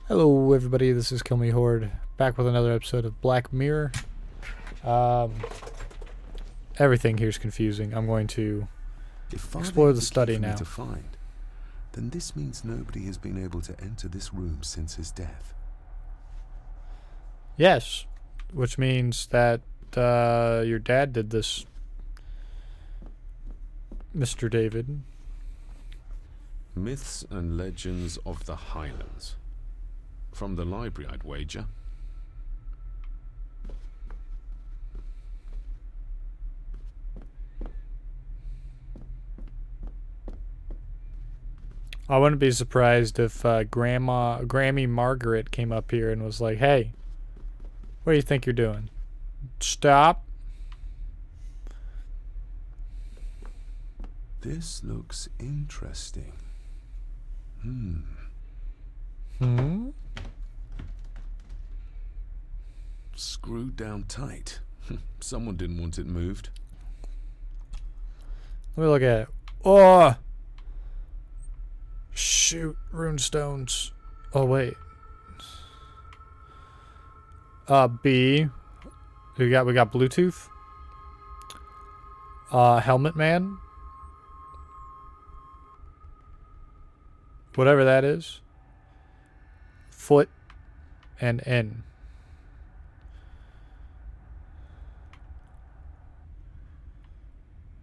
Hello everybody, this is Kill Me Horde, back with another episode of Black Mirror. Everything here is confusing. I'm going to explore the study now. To find, then this means nobody has been able to enter this room since his death. Yes, which means that your dad did this, Mr. David. Myths and legends of the Highlands. From the library, I'd wager. I wouldn't be surprised if Grammy Margaret came up here and was like, "Hey, what do you think you're doing? Stop." This looks interesting. Screwed down tight. Someone didn't want it moved. Let me look at it. Oh! Shoot, runestones. Oh, wait. B. We got Bluetooth. Helmet Man. Whatever that is. Foot and N.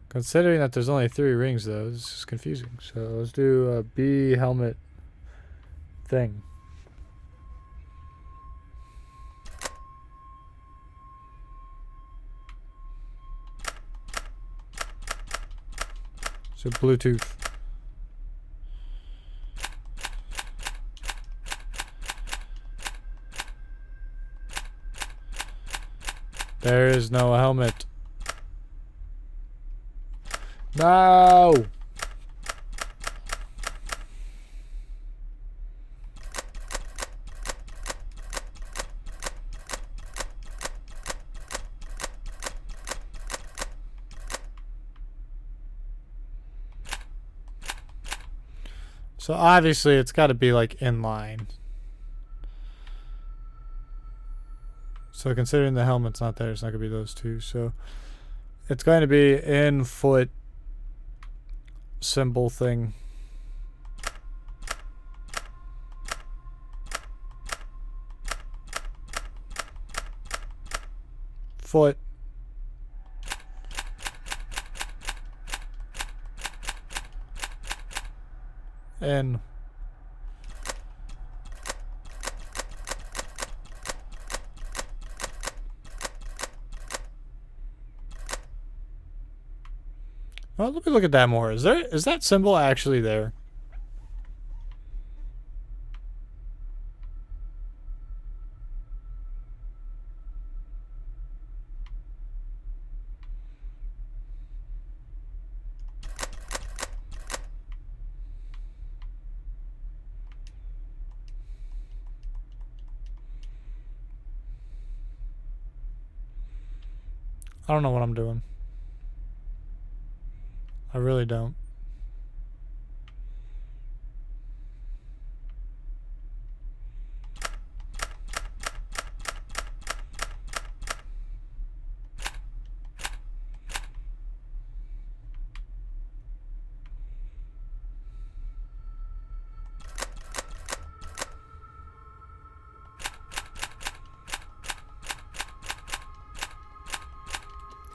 Considering that there's only 3 rings, though, this is confusing. So let's do a B helmet thing. So Bluetooth. There is no helmet. No! So obviously it's got to be like in line. So considering the helmet's not there, it's not going to be those two. So it's going to be in foot symbol thing. Foot. And well, let me look at that more. Is that symbol actually there? I don't know what I'm doing. I really don't.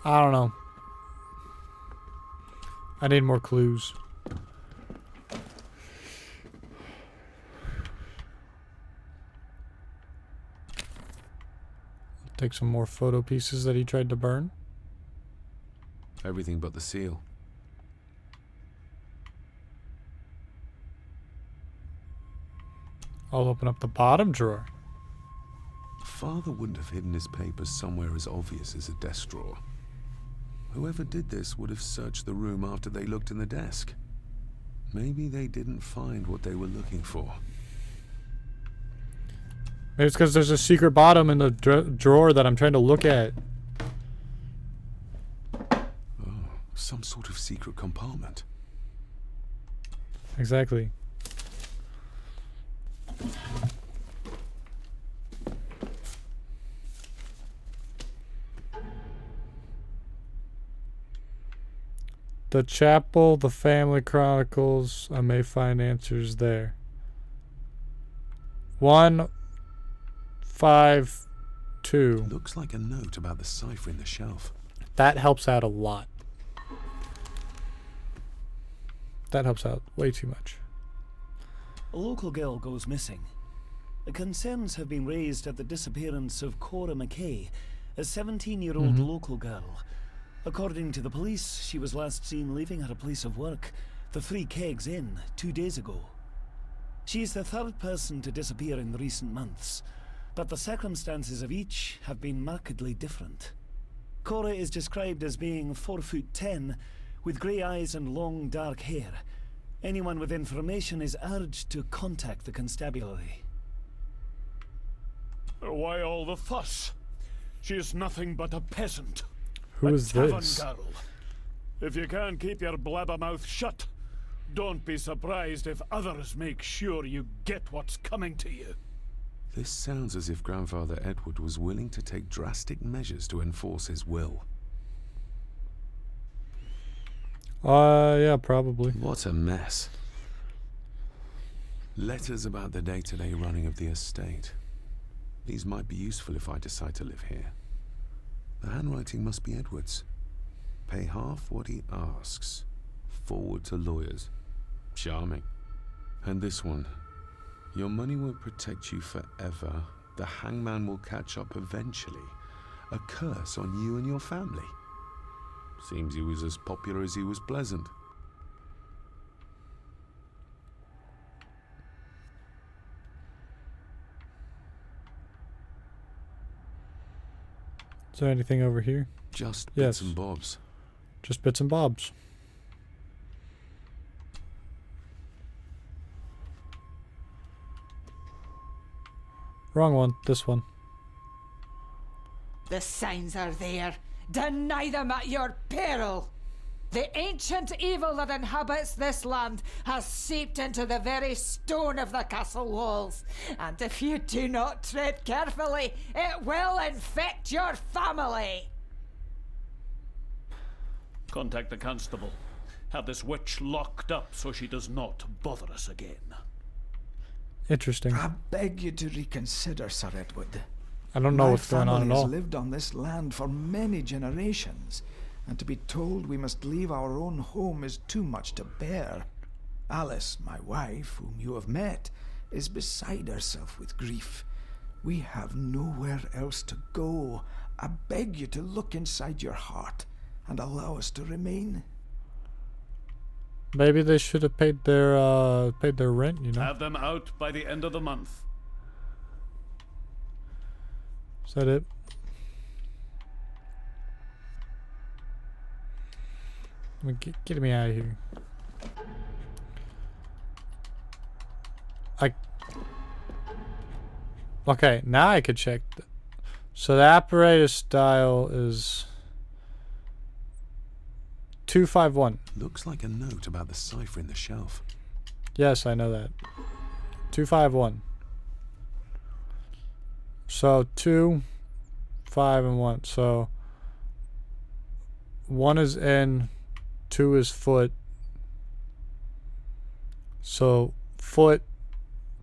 I don't know. I need more clues. Take some more photo pieces that he tried to burn. Everything but the seal. I'll open up the bottom drawer. Father wouldn't have hidden his papers somewhere as obvious as a desk drawer. Whoever did this would have searched the room after they looked in the desk. Maybe they didn't find what they were looking for. Maybe it's because there's a secret bottom in the drawer that I'm trying to look at. Oh, some sort of secret compartment. Exactly. The chapel, the family chronicles. I may find answers there. 152. Looks like a note about the cipher in the shelf. That helps out a lot. That helps out way too much. A local girl goes missing. The concerns have been raised at the disappearance of Cora McKay, a 17-year-old local girl. According to the police, she was last seen leaving her place of work, the Three Kegs Inn, 2 days ago. She is the third person to disappear in recent months, but the circumstances of each have been markedly different. Cora is described as being 4'10", with grey eyes and long dark hair. Anyone with information is urged to contact the constabulary. Why all the fuss? She is nothing but a peasant. Who a is tavern this? girl. If you can't keep your blabbermouth shut, don't be surprised if others make sure you get what's coming to you. This sounds as if Grandfather Edward was willing to take drastic measures to enforce his will. Yeah, probably. What a mess. Letters about the day-to-day running of the estate. These might be useful if I decide to live here. The handwriting must be Edward's. Pay half what he asks. Forward to lawyers. Charming. And this one. Your money won't protect you forever. The hangman will catch up eventually. A curse on you and your family. Seems he was as popular as he was pleasant. Is there anything over here? Just Yes. bits and bobs. Just bits and bobs. Wrong one. This one. The signs are there. Deny them at your peril. The ancient evil that inhabits this land has seeped into the very stone of the castle walls, and if you do not tread carefully, it will infect your family. Contact the constable. Have this witch locked up so she does not bother us again. Interesting. I beg you to reconsider, Sir Edward. I don't know what's going on My at family all. has lived on this land for many generations, and to be told we must leave our own home is too much to bear. Alice, my wife, whom you have met, is beside herself with grief. We have nowhere else to go. I beg you to look inside your heart and allow us to remain. Maybe they should have paid their rent, you know? Have them out by the end of the month. Is that it? I mean, get me out of here. Okay, now I could check. So the apparatus style is 251. Looks like a note about the cipher in the shelf. Yes, I know that. 251. So 2, 5, and 1. So 1 is in, 2 is foot. So foot,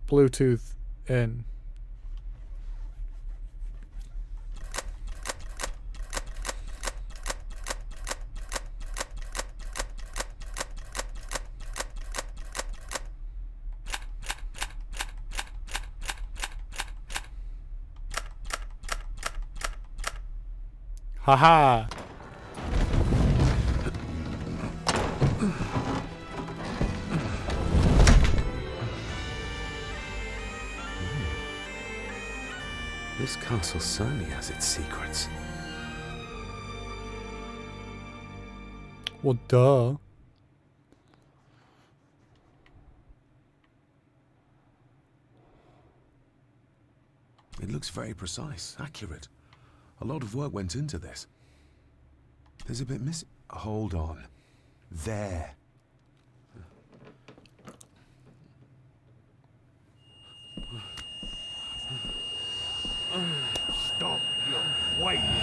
Bluetooth in. Haha. This castle certainly has its secrets. Well, duh. It looks very precise, accurate. A lot of work went into this. There's a bit missing. Hold on. There. Stop your whining.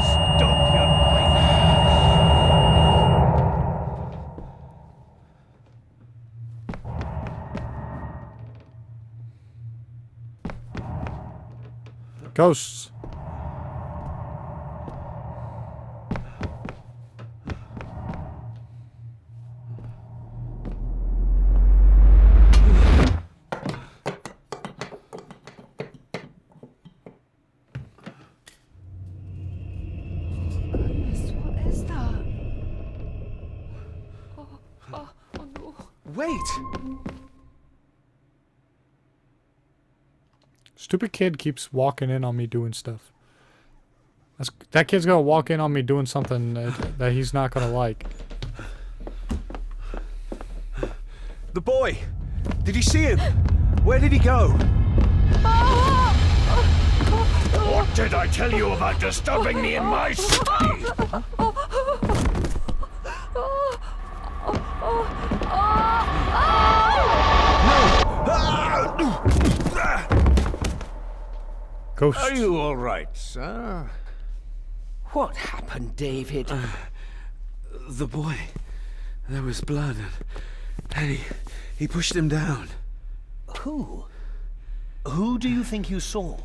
Stop your whining. Ghosts. What is that? Oh no. Wait! Stupid kid keeps walking in on me doing stuff. That kid's gonna walk in on me doing something that he's not gonna like. The boy! Did you see him? Where did he go? What did I tell you about disturbing me in my study? Ghost. Are you all right, sir? What happened, David? The boy. There was blood, and he pushed him down. Who? Who do you think you saw?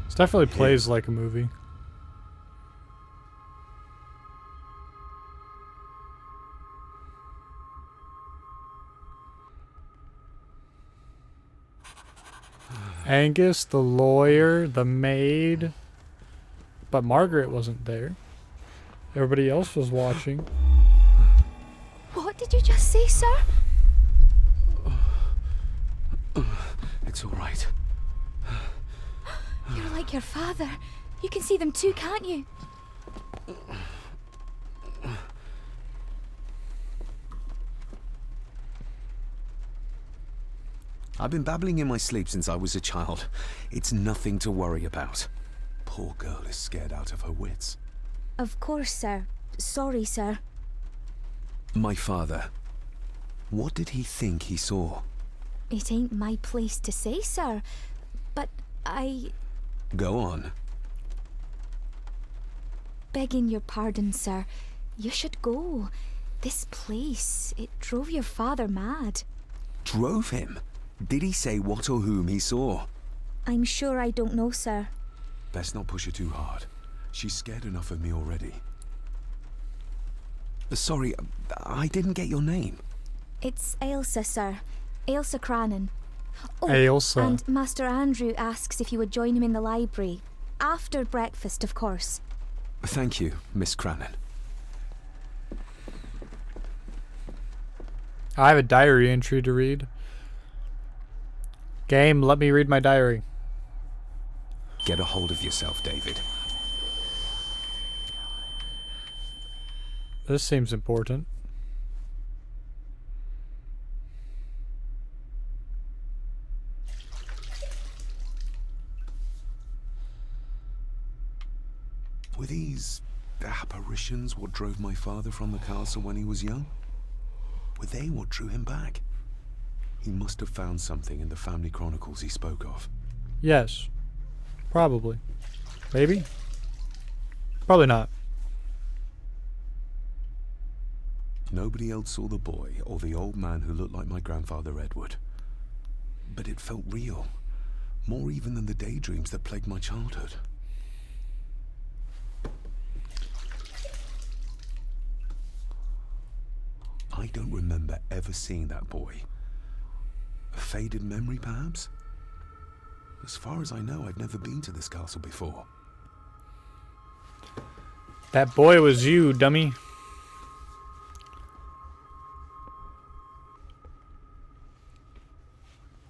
This definitely plays like a movie. Angus, the lawyer, the maid. But Margaret wasn't there. Everybody else was watching. What did you just say, sir? It's all right. You're like your father. You can see them too, can't you? I've been babbling in my sleep since I was a child. It's nothing to worry about. Poor girl is scared out of her wits. Of course, sir. Sorry, sir. My father. What did he think he saw? It ain't my place to say, sir. But Go on. begging your pardon, sir. You should go. This place, it drove your father mad. Drove him? Did he say what or whom he saw? I'm sure I don't know, sir. Best not push her too hard. She's scared enough of me already. Sorry, I didn't get your name. It's Ailsa, sir. Ailsa Crannan. Oh, Ailsa. and Master Andrew asks if you would join him in the library. After breakfast, of course. Thank you, Miss Crannan. I have a diary entry to read. Game, let me read my diary. Get a hold of yourself, David. This seems important. Were these apparitions what drove my father from the castle when he was young? Were they what drew him back? He must have found something in the family chronicles he spoke of. Yes. Probably. Maybe? Probably not. Nobody else saw the boy or the old man who looked like my grandfather Edward. But it felt real. More even than the daydreams that plagued my childhood. I don't remember ever seeing that boy. A faded memory, perhaps? As far as I know, I've never been to this castle before. That boy was you, dummy.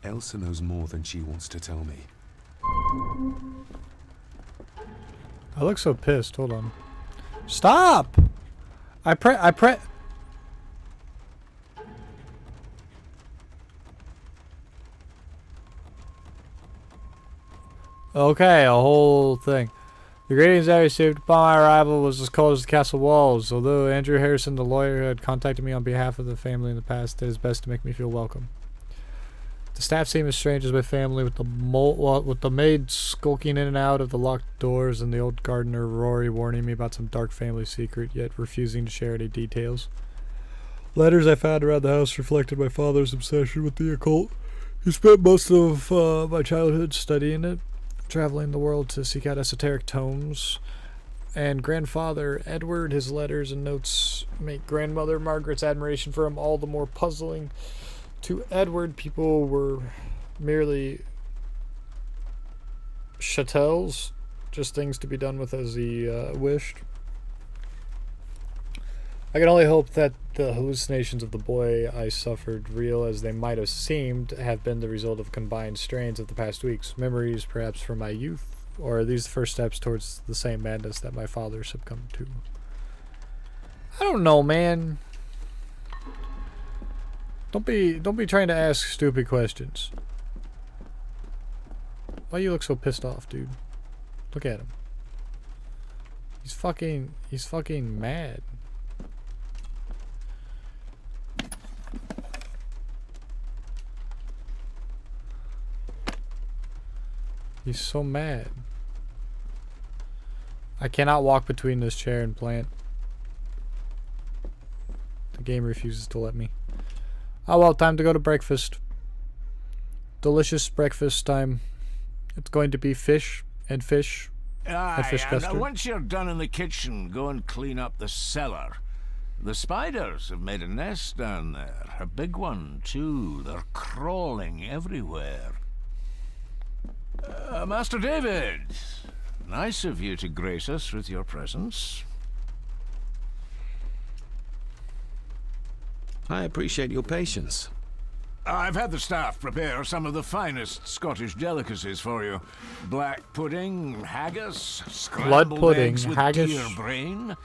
Elsa knows more than she wants to tell me. I look so pissed. Hold on. Stop! I pre- Okay, a whole thing. The greetings I received upon my arrival was as cold as the castle walls. Although Andrew Harrison, the lawyer who had contacted me on behalf of the family in the past, did his best to make me feel welcome. The staff seemed as strange as my family, with the maid skulking in and out of the locked doors, and the old gardener Rory warning me about some dark family secret, yet refusing to share any details. Letters I found around the house reflected my father's obsession with the occult. He spent most of my childhood studying it, traveling the world to seek out esoteric tomes. And grandfather Edward, his letters and notes make grandmother Margaret's admiration for him all the more puzzling. To Edward, people were merely chattels, just things to be done with as he wished. I can only hope that the hallucinations of the boy I suffered, real as they might have seemed, have been the result of combined strains of the past weeks, memories perhaps from my youth, or are these the first steps towards the same madness that my father succumbed to? I don't know, man. Don't be trying to ask stupid questions. Why you look so pissed off, dude? Look at him. He's fucking mad. He's so mad. I cannot walk between this chair and plant. The game refuses to let me. Oh well, time to go to breakfast. Delicious breakfast time. It's going to be fish and fish and fish custard. Once you're done in the kitchen, go and clean up the cellar. The spiders have made a nest down there. A big one, too. They're crawling everywhere. Master David, nice of you to grace us with your presence. I appreciate your patience. I've had the staff prepare some of the finest Scottish delicacies for you. Black pudding, haggis, scrambled eggs with haggis, deer brain,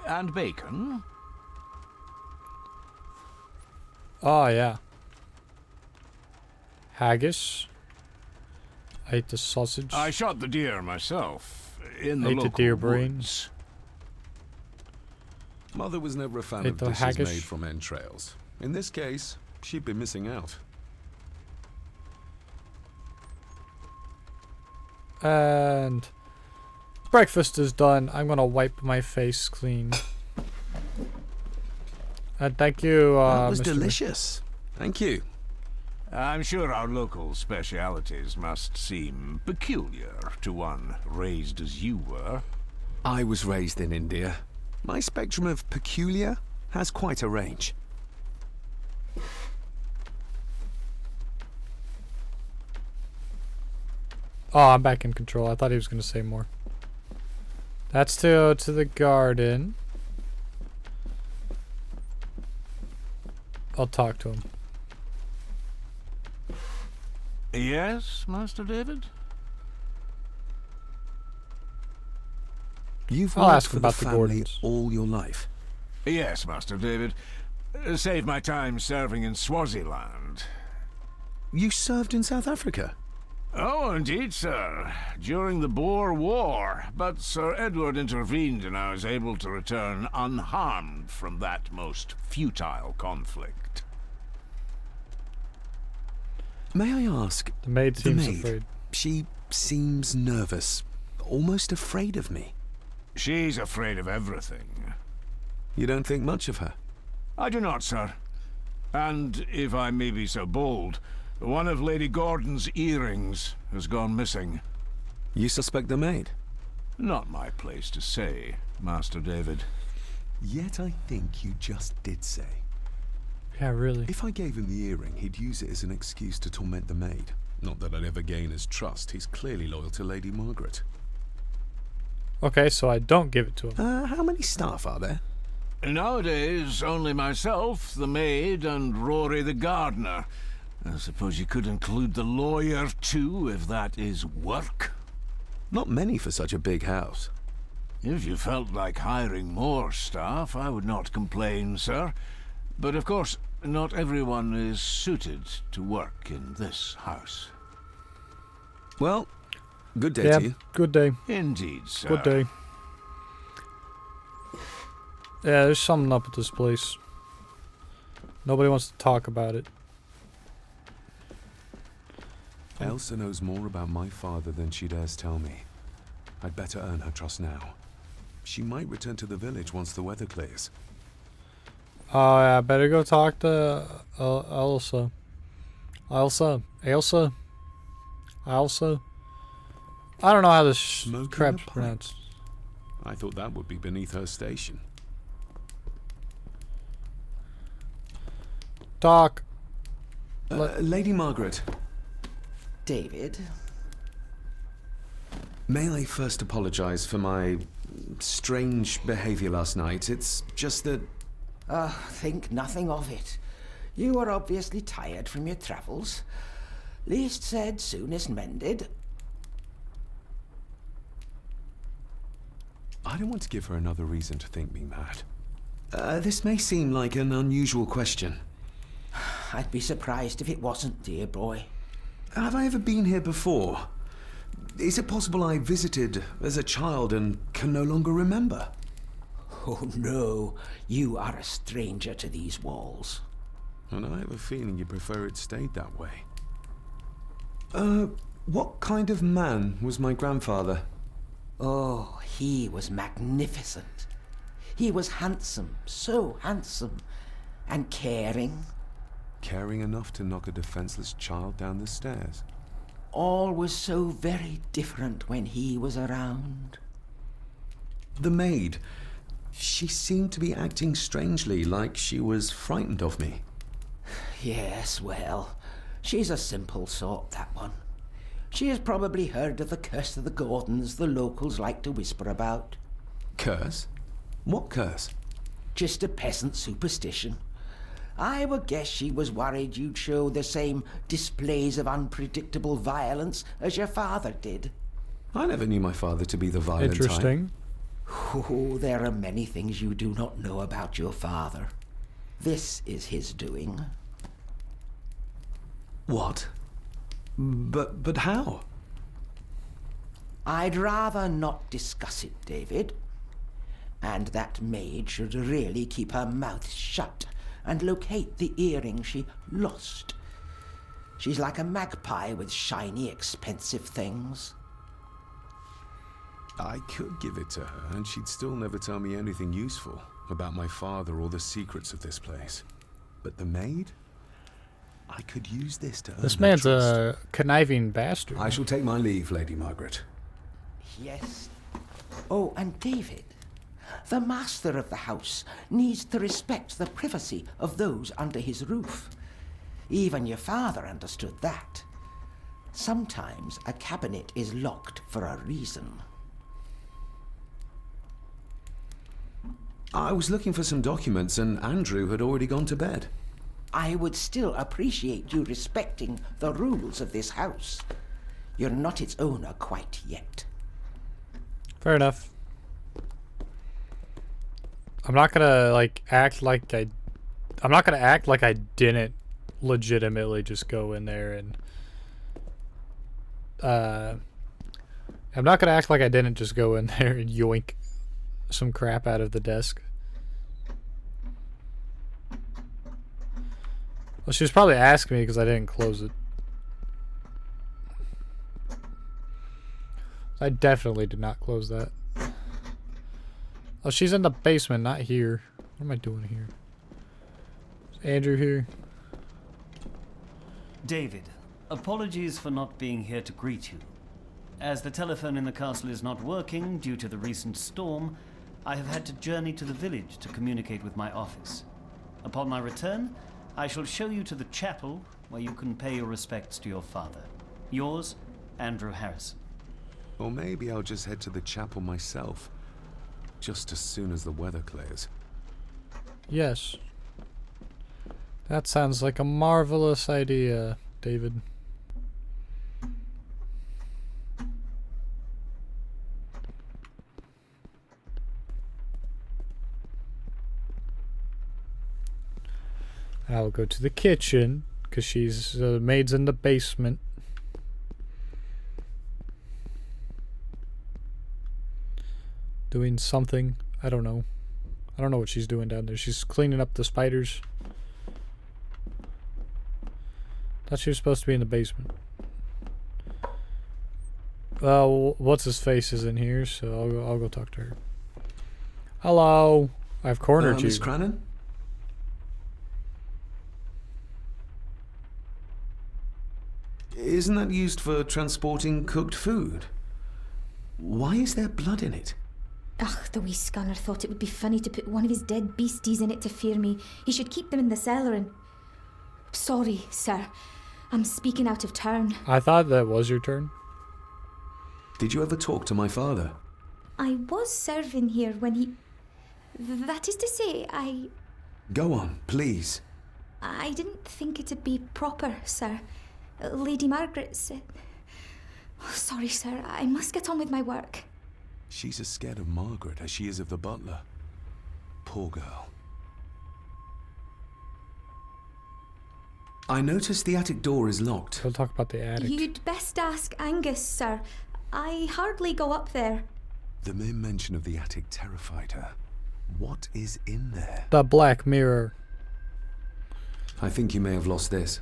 and bacon. Oh, yeah. Haggis. I ate the sausage. I shot the deer myself in the ate local the deer woods. brains. Mother was never a fan of dishes made from entrails. In this case, she'd be missing out. And breakfast is done. I'm gonna wipe my face clean. And thank you, that was Mr. delicious. Thank you. I'm sure our local specialities must seem peculiar to one raised as you were. I was raised in India. My spectrum of peculiar has quite a range. Oh, I'm back in control. I thought he was going to say more. That's to the garden. I'll talk to him. Yes, Master David? You've I'll worked ask for about the the family Gordons. all your life. Yes, Master David. Saved my time serving in Swaziland. You served in South Africa? Oh, indeed, sir. During the Boer War. But Sir Edward intervened and I was able to return unharmed from that most futile conflict. May I ask? The maid seems afraid. She seems nervous, almost afraid of me. She's afraid of everything. You don't think much of her? I do not, sir. And, if I may be so bold, one of Lady Gordon's earrings has gone missing. You suspect the maid? Not my place to say, Master David. Yet I think you just did say. Yeah, really. If I gave him the earring, he'd use it as an excuse to torment the maid. Not that I'd ever gain his trust. He's clearly loyal to Lady Margaret. Okay, so I don't give it to him. How many staff are there? Nowadays, only myself, the maid, and Rory the gardener. I suppose you could include the lawyer, too, if that is work. Not many for such a big house. If you felt like hiring more staff, I would not complain, sir. But of course, not everyone is suited to work in this house. Well, good day Yeah, to you. good day. Indeed, sir. Good day. Yeah, there's something up with this place. Nobody wants to talk about it. Elsa knows more about my father than she dares tell me. I'd better earn her trust now. She might return to the village once the weather clears. Oh yeah, better go talk to Elsa. Elsa. I don't know how this Smoking crap's a pipe. pronounced. I thought that would be beneath her station. Talk. Lady Margaret, David? may I first apologize for my strange behavior last night? It's just that... Think nothing of it. You were obviously tired from your travels. Least said, soonest mended. I don't want to give her another reason to think me mad. This may seem like an unusual question. I'd be surprised if it wasn't, dear boy. Have I ever been here before? Is it possible I visited as a child and can no longer remember? Oh no, you are a stranger to these walls. And I have a feeling you prefer it stayed that way. What kind of man was my grandfather? Oh, he was magnificent. He was handsome, so handsome, and caring. Caring enough to knock a defenseless child down the stairs. All was so very different when he was around. The maid. She seemed to be acting strangely, like she was frightened of me. Yes, well, she's a simple sort, that one. She has probably heard of the curse of the Gordons the locals like to whisper about. Curse? What curse? Just a peasant superstition. I would guess she was worried you'd show the same displays of unpredictable violence as your father did. I never knew my father to be the violent type. Interesting. Oh, there are many things you do not know about your father. This is his doing. What? But how? I'd rather not discuss it, David. And that maid should really keep her mouth shut and locate the earring she lost. She's like a magpie with shiny, expensive things. I could give it to her, and she'd still never tell me anything useful about my father or the secrets of this place. But the maid? I could use this to earn This her man's trust. a conniving bastard. I shall take my leave, Lady Margaret. Yes. Oh, and David, the master of the house needs to respect the privacy of those under his roof. Even your father understood that. Sometimes a cabinet is locked for a reason. I was looking for some documents and Andrew had already gone to bed. I would still appreciate you respecting the rules of this house. You're not its owner quite yet. Fair enough. I'm not gonna act like I didn't legitimately just go in there and I'm not gonna act like I didn't just go in there and yoink some crap out of the desk. Well, she was probably asking me because I didn't close it. I definitely did not close that. Oh, she's in the basement, not here. What am I doing here? Is Andrew here? David, apologies for not being here to greet you. As the telephone in the castle is not working due to the recent storm, I have had to journey to the village to communicate with my office. Upon my return, I shall show you to the chapel where you can pay your respects to your father. Yours, Andrew Harrison. Or maybe I'll just head to the chapel myself, just as soon as the weather clears. Yes. That sounds like a marvelous idea, David. I'll go to the kitchen, because she's the maid's in the basement. Doing something. I don't know. I don't know what she's doing down there. She's cleaning up the spiders. Thought she was supposed to be in the basement. Well, what's his face is in here, so I'll go talk to her. Hello. I've cornered you. Miss Crannan? Isn't that used for transporting cooked food? Why is there blood in it? Ugh, the wee scunner thought it would be funny to put one of his dead beasties in it to fear me. He should keep them in the cellar and... Sorry, sir. I'm speaking out of turn. I thought that was your turn. Did you ever talk to my father? I was serving here when he... That is to say, Go on, please. I didn't think it'd be proper, sir. Lady Margaret said... Oh, sorry, sir. I must get on with my work. She's as scared of Margaret as she is of the butler. Poor girl. I noticed the attic door is locked. We'll talk about the attic. You'd best ask Angus, sir. I hardly go up there. The mere mention of the attic terrified her. What is in there? The Black Mirror. I think you may have lost this.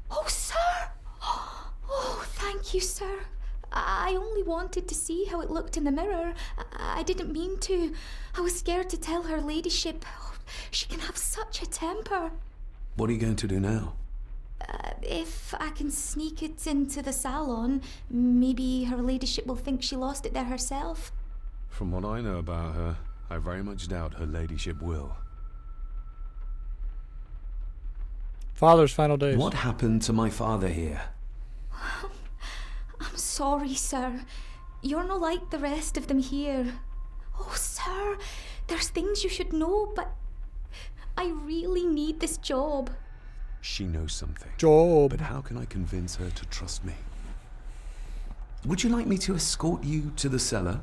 Oh, sir! Oh, thank you, sir. I only wanted to see how it looked in the mirror. I didn't mean to. I was scared to tell her ladyship. Oh, she can have such a temper. What are you going to do now? If I can sneak it into the salon, maybe her ladyship will think she lost it there herself. From what I know about her, I very much doubt her ladyship will. Father's final days. What happened to my father here? I'm sorry, sir. You're no like the rest of them here. Oh, sir, there's things you should know, but I really need this job. She knows something. Job. But how can I convince her to trust me? Would you like me to escort you to the cellar?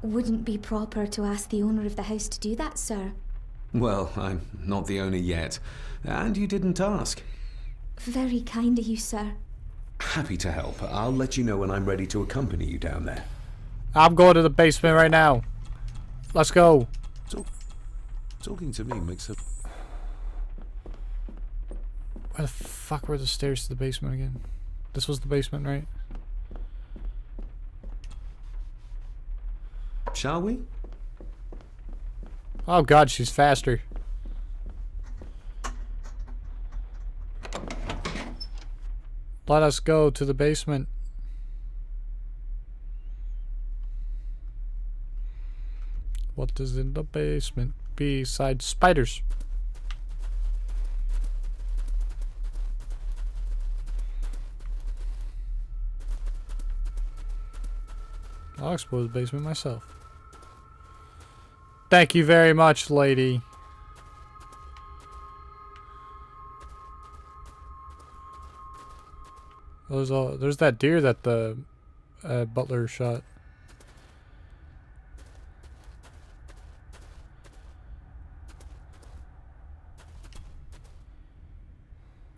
Wouldn't be proper to ask the owner of the house to do that, sir. Well, I'm not the owner yet, and you didn't ask. Very kind of you, sir. Happy to help. I'll let you know when I'm ready to accompany you down there. I'm going to the basement right now. Let's go. Talking to me makes her... Where the fuck were the stairs to the basement again? This was the basement, right? Shall we? Oh god, she's faster. Let us go to the basement. What is in the basement besides spiders? I'll explore the basement myself. Thank you very much, lady. There's that deer that the butler shot.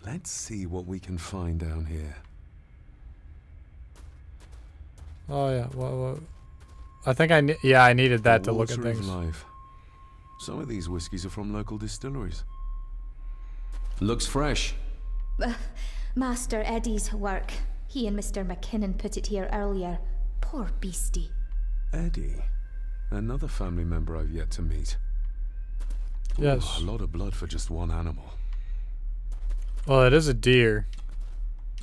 Let's see what we can find down here. Oh yeah, what? I think I needed that to look at Water of things. Life. Some of these whiskies are from local distilleries. Looks fresh. Master Eddie's work. He and Mr. McKinnon put it here earlier. Poor beastie. Eddie, another family member I've yet to meet. Yes. Ooh, a lot of blood for just one animal. Well, it is a deer.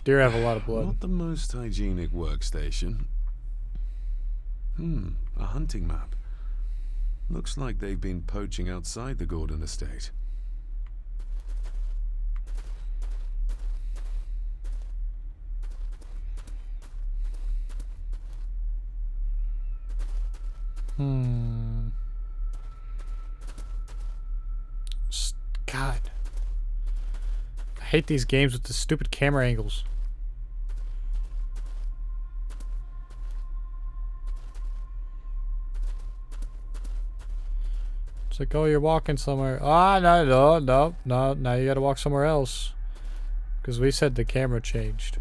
Deer have a lot of blood. Not the most hygienic workstation. A hunting map. Looks like they've been poaching outside the Gordon estate. God. I hate these games with the stupid camera angles. It's like, oh, you're walking somewhere. Ah, no. Now you gotta walk somewhere else. Because we said the camera changed.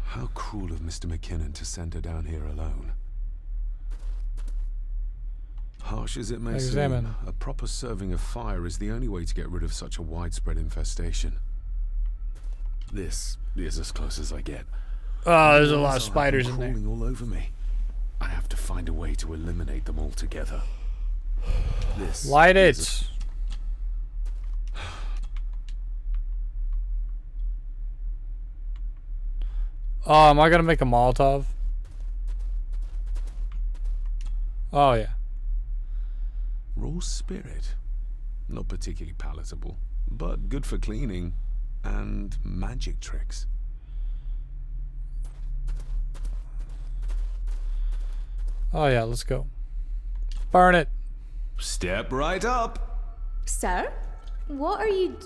How cruel of Mr. McKinnon to send her down here alone. Harsh as it may seem, a proper serving of fire is the only way to get rid of such a widespread infestation. This is as close as I get. Oh, there's a lot of spiders in there. Crawling all over me. I have to find a way to eliminate them altogether. This Light is it. Oh, am I gonna make a Molotov? Oh yeah. raw spirit. Not particularly palatable, but good for cleaning and magic tricks. Oh yeah, let's go. Burn it. Step right up. Sir? What are you...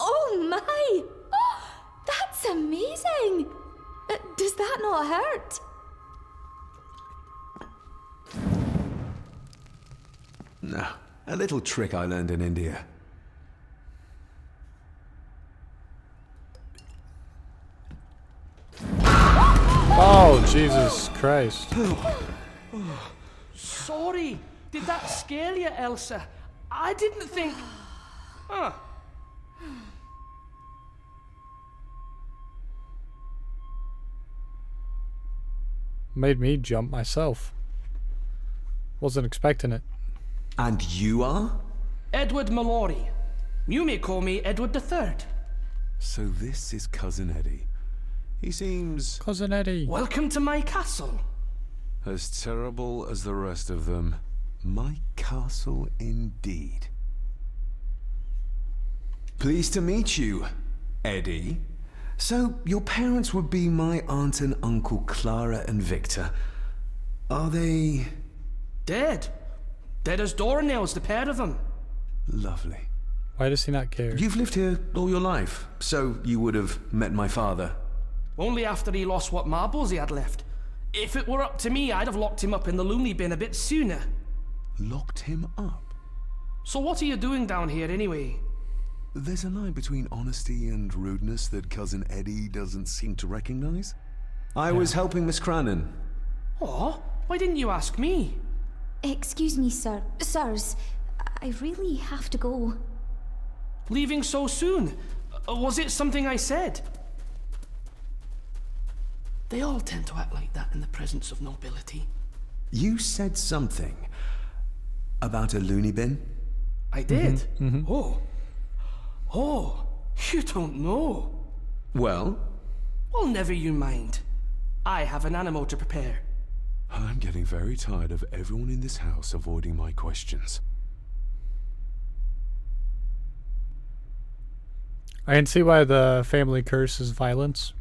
Oh my! That's amazing! Does that not hurt? No, a little trick I learned in India. Oh, Jesus Christ. Sorry. Did that scare you, Elsa? I didn't think... Huh. Made me jump myself. Wasn't expecting it. And you are? Edward Mallory. You may call me Edward III. So this is Cousin Eddie. He seems Cousin Eddie. Welcome to my castle. as terrible as the rest of them. My castle indeed. Pleased to meet you, Eddie. So, your parents would be my aunt and uncle Clara and Victor. Are they... Dead. Dead as doornails, the pair of them. Lovely. Why does he not care? You've lived here all your life, so you would have met my father. Only after he lost what marbles he had left. If it were up to me, I'd have locked him up in the loony bin a bit sooner. Locked him up? So what are you doing down here anyway? There's a line between honesty and rudeness that Cousin Eddie doesn't seem to recognize. I was helping Miss Cranon. Oh, why didn't you ask me? Excuse me, sir. Sirs, I really have to go. Leaving so soon? Was it something I said? They all tend to act like that in the presence of nobility. You said something about a loony bin? I did? Oh, you don't know. Well? Well, never you mind. I have an animal to prepare. I'm getting very tired of everyone in this house avoiding my questions. I can see why the family curse is violence.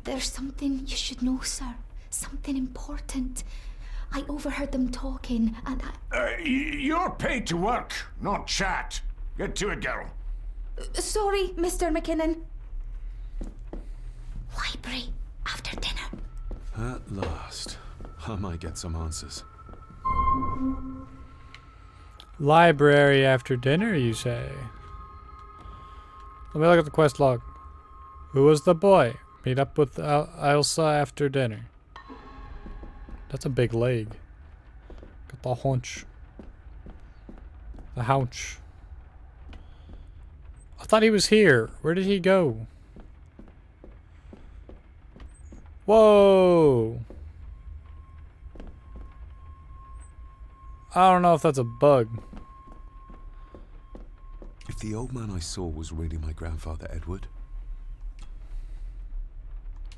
There's something you should know, sir. Something important. I overheard them talking, and You're paid to work, not chat. Get to it, girl. Sorry, Mr. McKinnon. Library after dinner. At last, I might get some answers. Library after dinner, you say? Let me look at the quest log. Who was the boy? Meet up with Elsa after dinner. That's a big leg. Got the haunch. The haunch. I thought he was here. Where did he go? Whoa! I don't know if that's a bug. If the old man I saw was really my grandfather Edward.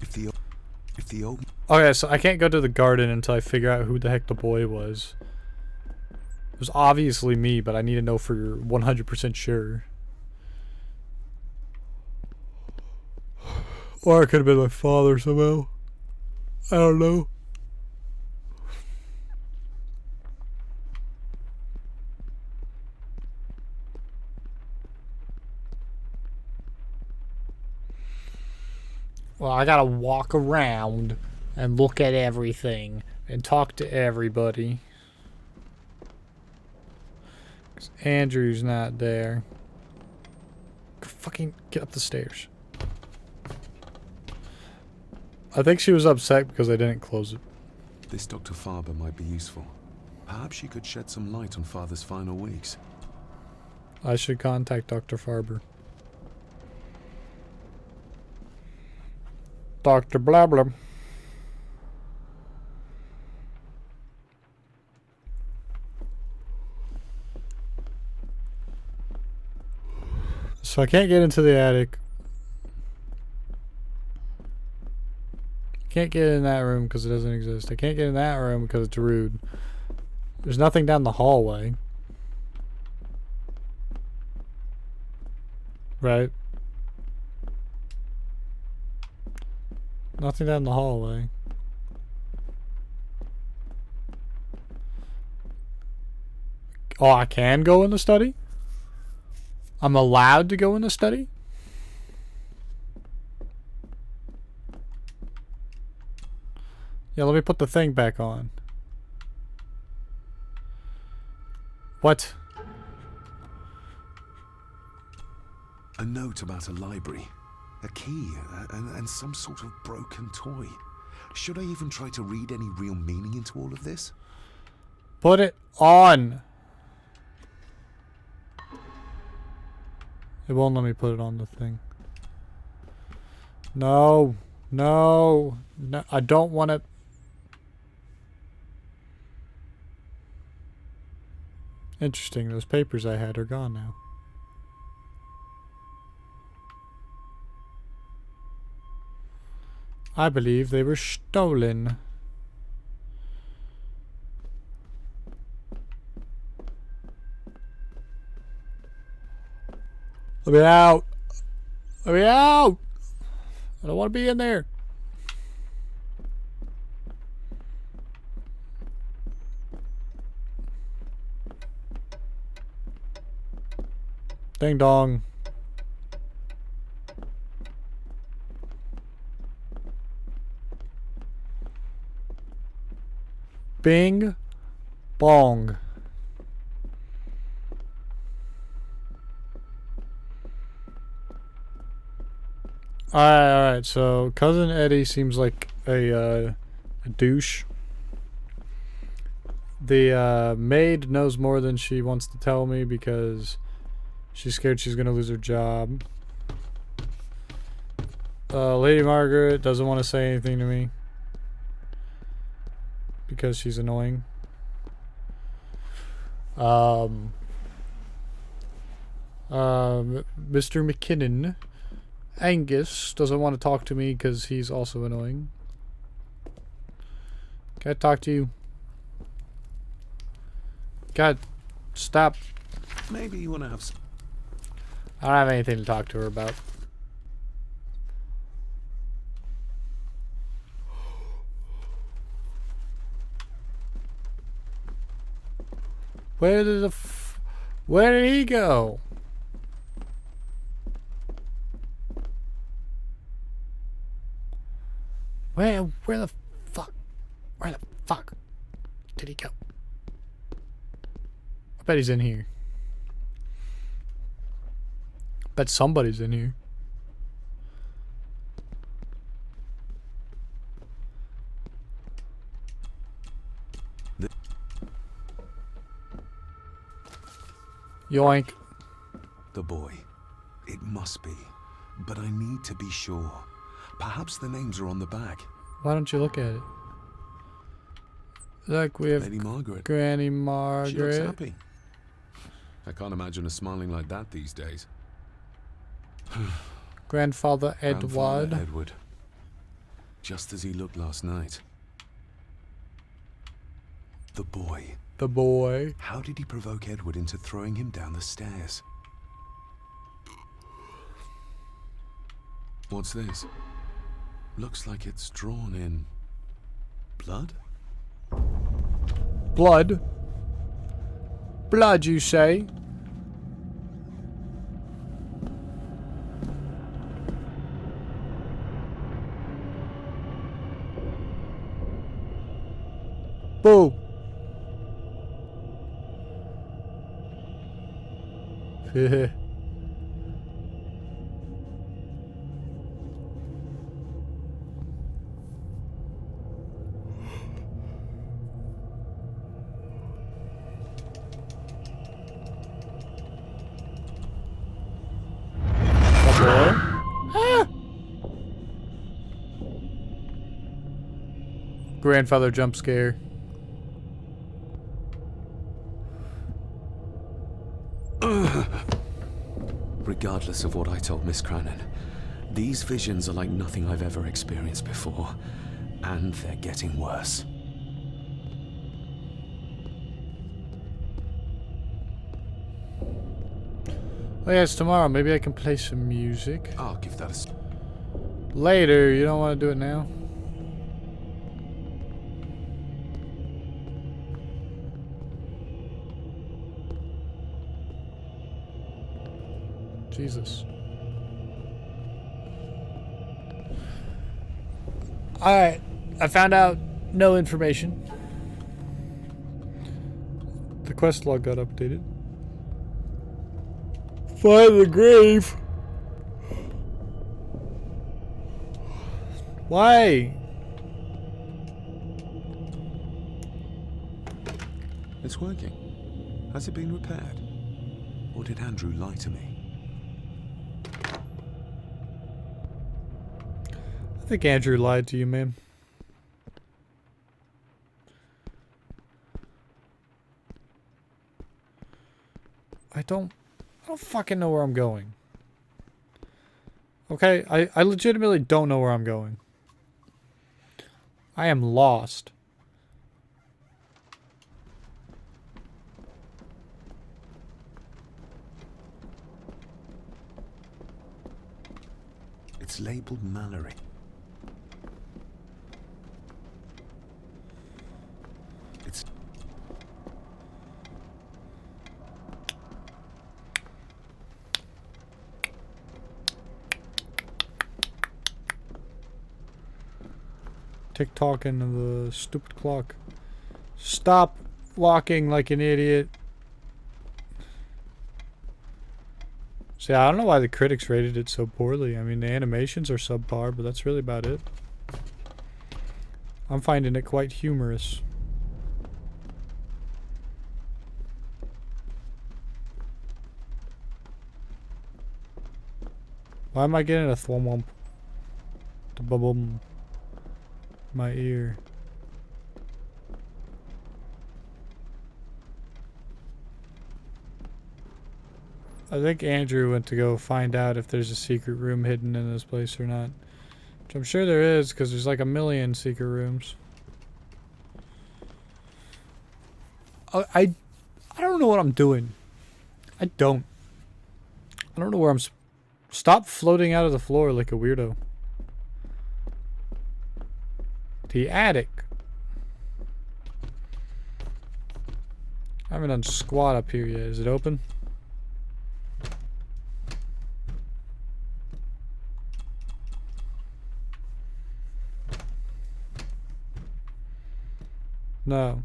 If the old... Okay, so I can't go to the garden until I figure out who the heck the boy was. It was obviously me, but I need to know for 100% sure. Or it could have been my father somehow. I don't know. Well, I gotta walk around and look at everything and talk to everybody. 'Cause Andrew's not there. Fucking get up the stairs. I think she was upset because I didn't close it. This Dr. Farber might be useful. Perhaps she could shed some light on Father's final weeks. I should contact Dr. Farber. Dr. Blabber. So I can't get into the attic. Can't get in that room because it doesn't exist. I can't get in that room because it's rude. There's nothing down the hallway. Right? Nothing down the hallway. Oh, I can go in the study? I'm allowed to go in the study? Yeah, let me put the thing back on. What? A note about a library. A key and some sort of broken toy. Should I even try to read any real meaning into all of this? Put it on. It won't let me put it on the thing. No. No. No. I don't want it. Interesting. Those papers I had are gone now. I believe they were stolen. Let me out. Let me out. I don't want to be in there. Ding dong. Bing bong. Alright, so Cousin Eddie seems like a douche. The maid knows more than she wants to tell me because she's scared she's gonna lose her job. Lady Margaret doesn't want to say anything to me because she's annoying. Mr. McKinnon, Angus, doesn't want to talk to me because he's also annoying. Can I talk to you? God, stop. Maybe you want to have some... I don't have anything to talk to her about. Where did where did he go? Where the fuck did he go? I bet he's in here. Bet somebody's in here. Yoink. The boy. It must be. But I need to be sure. Perhaps the names are on the back. Why don't you look at it? Look, we have Lady Margaret. Granny Margaret. She looks happy. I can't imagine her smiling like that these days. Grandfather Edward. Grandfather Edward. Just as he looked last night. The boy. The boy. How did he provoke Edward into throwing him down the stairs? What's this? Looks like it's drawn in blood? Blood? Blood, you say? Boo! grandfather jump scare. Regardless of what I told Miss Cranon, these visions are like nothing I've ever experienced before, and they're getting worse. Oh yeah, it's tomorrow. Maybe I can play some music. I'll give that a... Later. You don't want to do it now? Jesus. Alright. I found out no information. The quest log got updated. Find the grave. Why? It's working. Has it been repaired? Or did Andrew lie to me? I think Andrew lied to you, man. I don't fucking know where I'm going. Okay, I legitimately don't know where I'm going. I am lost. It's labeled Mallory. It's... Tick-tocking the stupid clock. Stop walking like an idiot. See, I don't know why the critics rated it so poorly. I mean, the animations are subpar, but that's really about it. I'm finding it quite humorous. Why am I getting a thwomp? The bubble my ear. I think Andrew went to go find out if there's a secret room hidden in this place or not. Which I'm sure there is, because there's like a million secret rooms. I don't know what I'm doing. I don't know where I'm... Stop floating out of the floor like a weirdo. The attic. I haven't done squat up here yet. Is it open? No.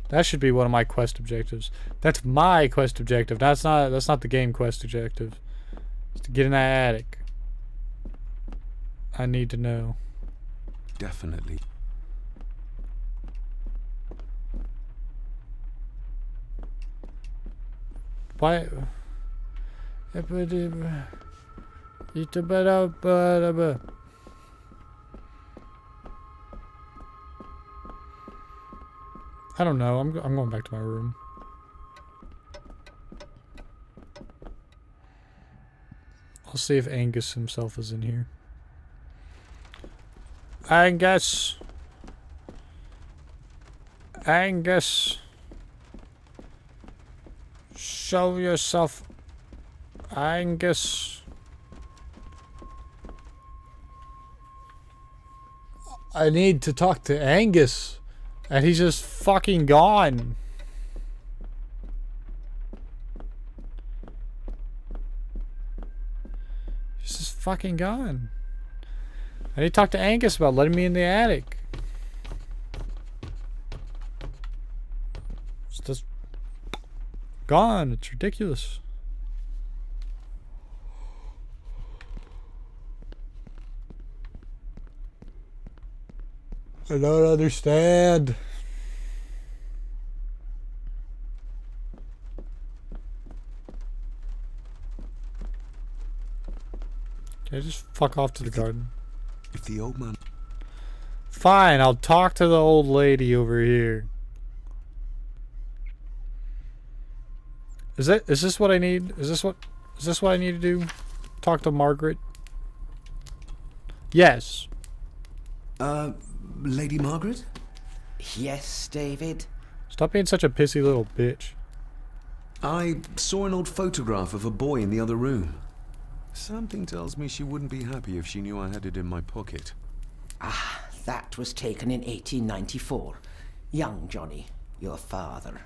That should be one of my quest objectives. That's my quest objective. That's not the game quest objective. It's to get in that attic. I need to know. Definitely. Why? I don't know. I'm going back to my room. I'll see if Angus himself is in here. Angus. Angus. Show yourself. Angus. I need to talk to Angus. And he's just fucking gone. He's just fucking gone. I need to talk to Angus about letting me in the attic. It's just gone. It's ridiculous. I don't understand. Can I just fuck off to the garden? If the old man... Fine, I'll talk to the old lady over here. Is this what I need? Is this what I need to do? Talk to Margaret? Yes. Lady Margaret? Yes, David? Stop being such a pissy little bitch. I saw an old photograph of a boy in the other room. Something tells me she wouldn't be happy if she knew I had it in my pocket. Ah, that was taken in 1894. Young Johnny, your father.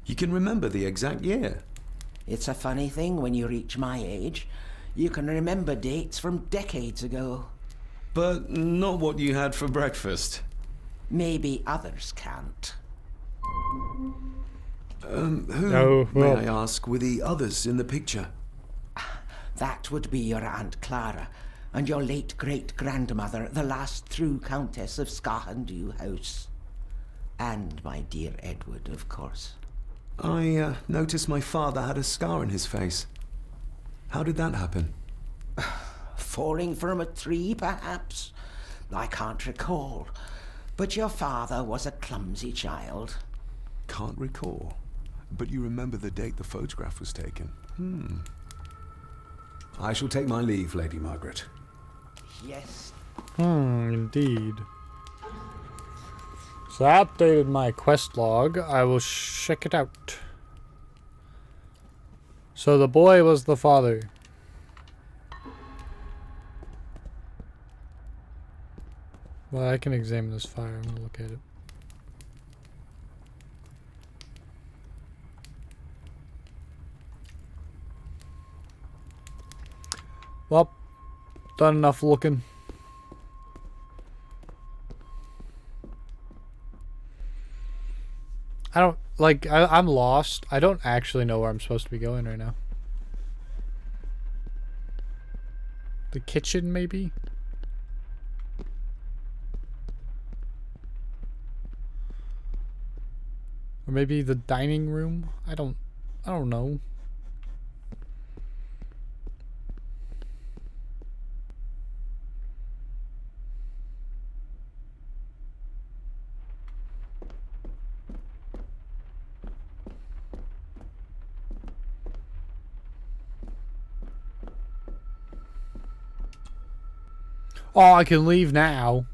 You can remember the exact year. It's a funny thing when you reach my age. You can remember dates from decades ago. But not what you had for breakfast. Maybe others can't. Who, may I ask, were the others in the picture? That would be your Aunt Clara, and your late great-grandmother, the last true Countess of Scahandew House. And my dear Edward, of course. I noticed my father had a scar on his face. How did that happen? Falling from a tree, perhaps? I can't recall. But your father was a clumsy child. Can't recall. But you remember the date the photograph was taken? I shall take my leave, Lady Margaret. Yes. Indeed. So I updated my quest log. I will check it out. So the boy was the father. Well, I can examine this fire. I'm gonna look at it. Well, done enough looking. I don't, like, I'm lost. I don't actually know where I'm supposed to be going right now. The kitchen, maybe? Or maybe the dining room? I don't know. Oh, I can leave now.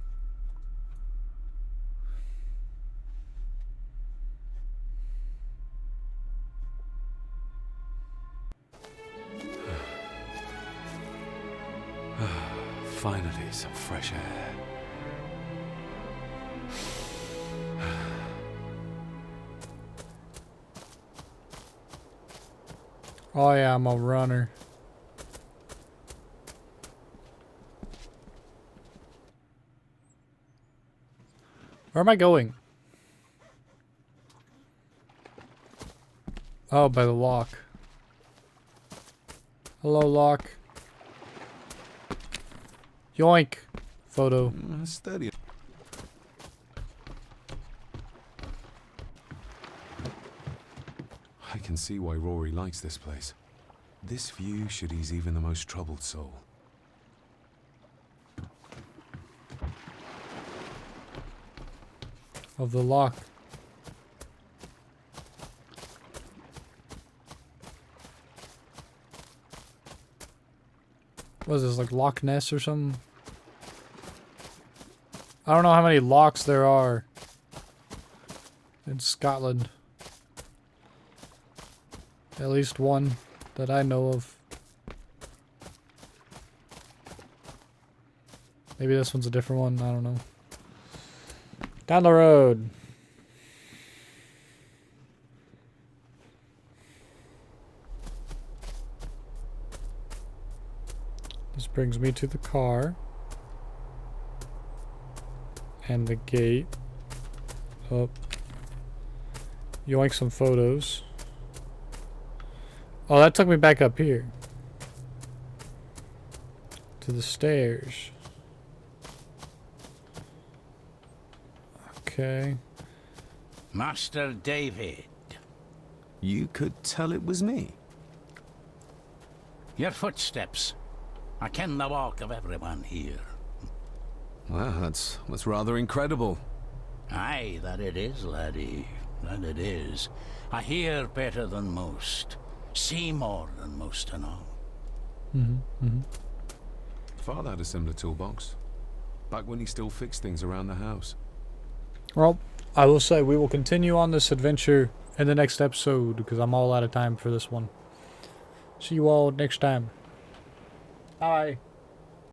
Finally, some fresh air. Oh yeah, I'm a runner. Where am I going? Oh, by the lock. Hello, lock. Yoink. Photo. Steady. I can see why Rory likes this place. This view should ease even the most troubled soul. Of the lock. What is this, like Loch Ness or something? I don't know how many locks there are in Scotland. At least one that I know of. Maybe this one's a different one, I don't know. Down the road. This brings me to the car. And the gate. Up. Yoink some photos. Oh, that took me back up here. To the stairs. Okay. Master David. You could tell it was me. Your footsteps. I ken the walk of everyone here. Wow, that's rather incredible. Aye, that it is, laddie. That it is. I hear better than most. See more than most and all. Father had a similar toolbox. Back when he still fixed things around the house. Well, I will say we will continue on this adventure in the next episode because I'm all out of time for this one. See you all next time. Bye.